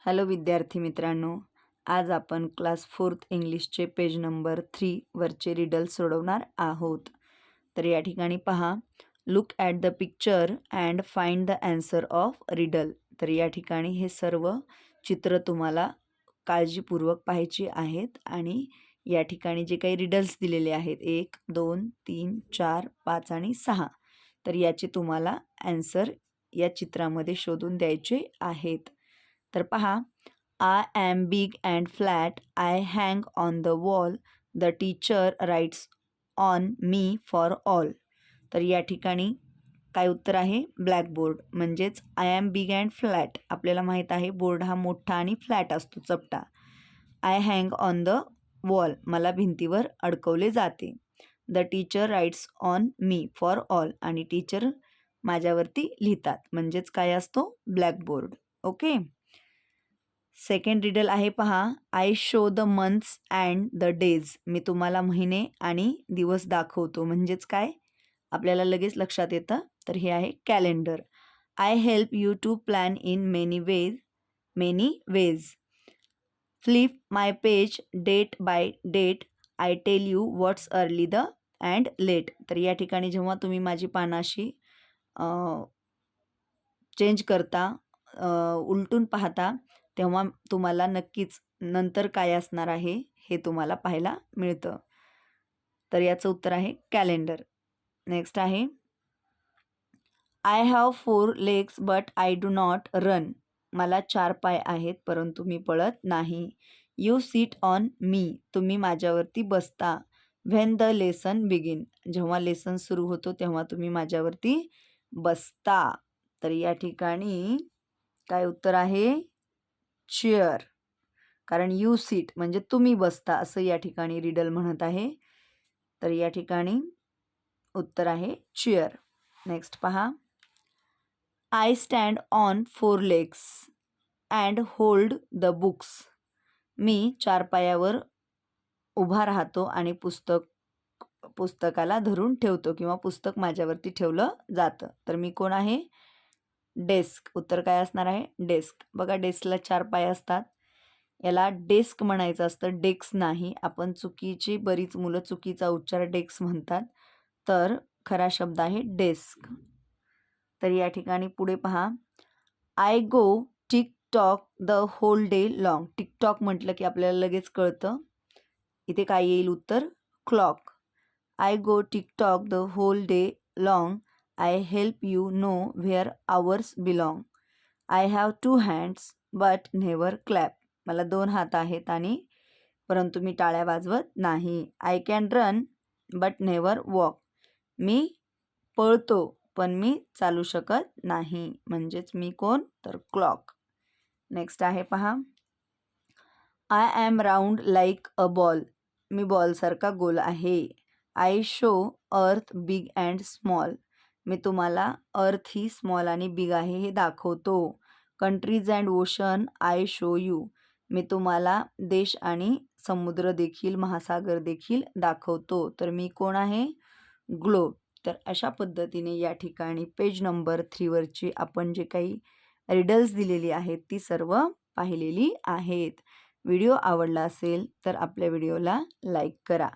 Hello विद्यार्थी मित्रांनो, आज आपण क्लास 4th इंग्लिशचे पेज नंबर 3 वरचे रिडल्स सोडवणार आहोत. तर या ठिकाणी पहा, look at the picture and find the answer of riddle. तर या ठिकाणी हे सर्व चित्र तुम्हाला काळजीपूर्वक पाहायची आहेत आणि या ठिकाणी जे काही रिडल्स दिलेले आहेत 1, 2, 3, 4, 5 आणि 6, तर याचे तुम्हाला आन्सर या चित्रामध्ये शोधून द्यायचे आहेत. तर पहा, I am big and flat, I hang on the wall, the teacher writes on me for all. तर या ठिकाणी काय उत्तर आहे? ब्लॅकबोर्ड. म्हणजेच I am big and flat, आपल्याला माहीत आहे बोर्ड हा मोठा आणि फ्लॅट असतो, चपटा. I hang on the wall, मला भिंतीवर अडकवले जाते. The teacher writes on me for all, आणि टीचर माझ्यावरती लिहितात, म्हणजेच काय असतो? ब्लॅकबोर्ड. ओके. सेकंड रिडल आहे पहा, I show the months and the days, मी तुम्हाला महिने आणि दिवस दाखवतो, म्हणजेच काय? आपल्याला लगेच लक्षात येतं. तर हे आहे calendar. I help you to plan in many ways. Flip my page date by date, I tell you what's early the and late. तर या ठिकाणी जेव्हा तुम्ही माझी पानाशी चेंज करता, उलटून पाहता, तेव्हा तुम्हाला नक्कीच नंतर काय असणार आहे हे तुम्हाला पाहायला मिळतं. तर याचं उत्तर आहे कॅलेंडर. नेक्स्ट आहे, I have 4 legs but I do not run. मला 4 पाय आहेत परंतु मी पळत नाही. यू सीट ऑन मी, तुम्ही माझ्यावरती बसता. व्हेन द लेसन बिगिन, जेव्हा लेसन सुरू होतो तेव्हा तुम्ही माझ्यावरती बसता. तर या ठिकाणी काय उत्तर आहे? चेअर. कारण यू सीट म्हणजे तुम्ही बसता असं या ठिकाणी रिडल म्हणत आहे. तर या ठिकाणी उत्तर आहे चेअर. नेक्स्ट पहा, I stand on 4 legs and hold the books. मी 4 पायावर उभा राहतो आणि पुस्तकाला धरून ठेवतो किंवा पुस्तक माझ्यावरती ठेवलं जातं. तर मी कोण आहे? डेस्क. उत्तर काय असणार आहे? डेस्क. बघा, डेस्कला 4 पाय असतात. याला डेस्क म्हणायचं असतं, डेस्क नाही. आपण बरीच मुलं चुकीचा उच्चार डेस्क म्हणतात. तर खरा शब्द आहे डेस्क. तर या ठिकाणी पुढे पहा, I go tick tock the whole day long. Tick tock म्हटलं की आपल्याला लगेच कळतं. इथे काय येईल उत्तर? Clock. I go tick tock the whole day long, I help you know where hours belong. I have 2 hands but never clap. मला 2 हात आहेत आणि परंतु मी टाळ्या वाजवत नाही. I can run but never walk. मी पळतो पण मी चालू शकत नाही. म्हणजेच मी कोण? तर क्लॉक. नेक्स्ट आहे पहा, I am round like a ball. मी बॉलसारखा गोल आहे. I show earth big and small. मी तुम्हाला अर्थ ही स्मॉल आणि बिग आहे हे दाखवतो. Countries and ocean I show you. मी तुम्हाला देश आणि समुद्र देखील, महासागर देखील दाखवतो. तर मी कोण आहे? ग्लोब. तर अशा पद्धतीने या ठिकाणी पेज नंबर 3 वरची आपण जे काही रिडल्स दिलेली आहेत ती सर्व पाहिलेली आहेत. व्हिडिओ आवडला असेल तर आपल्या व्हिडिओला लाईक करा.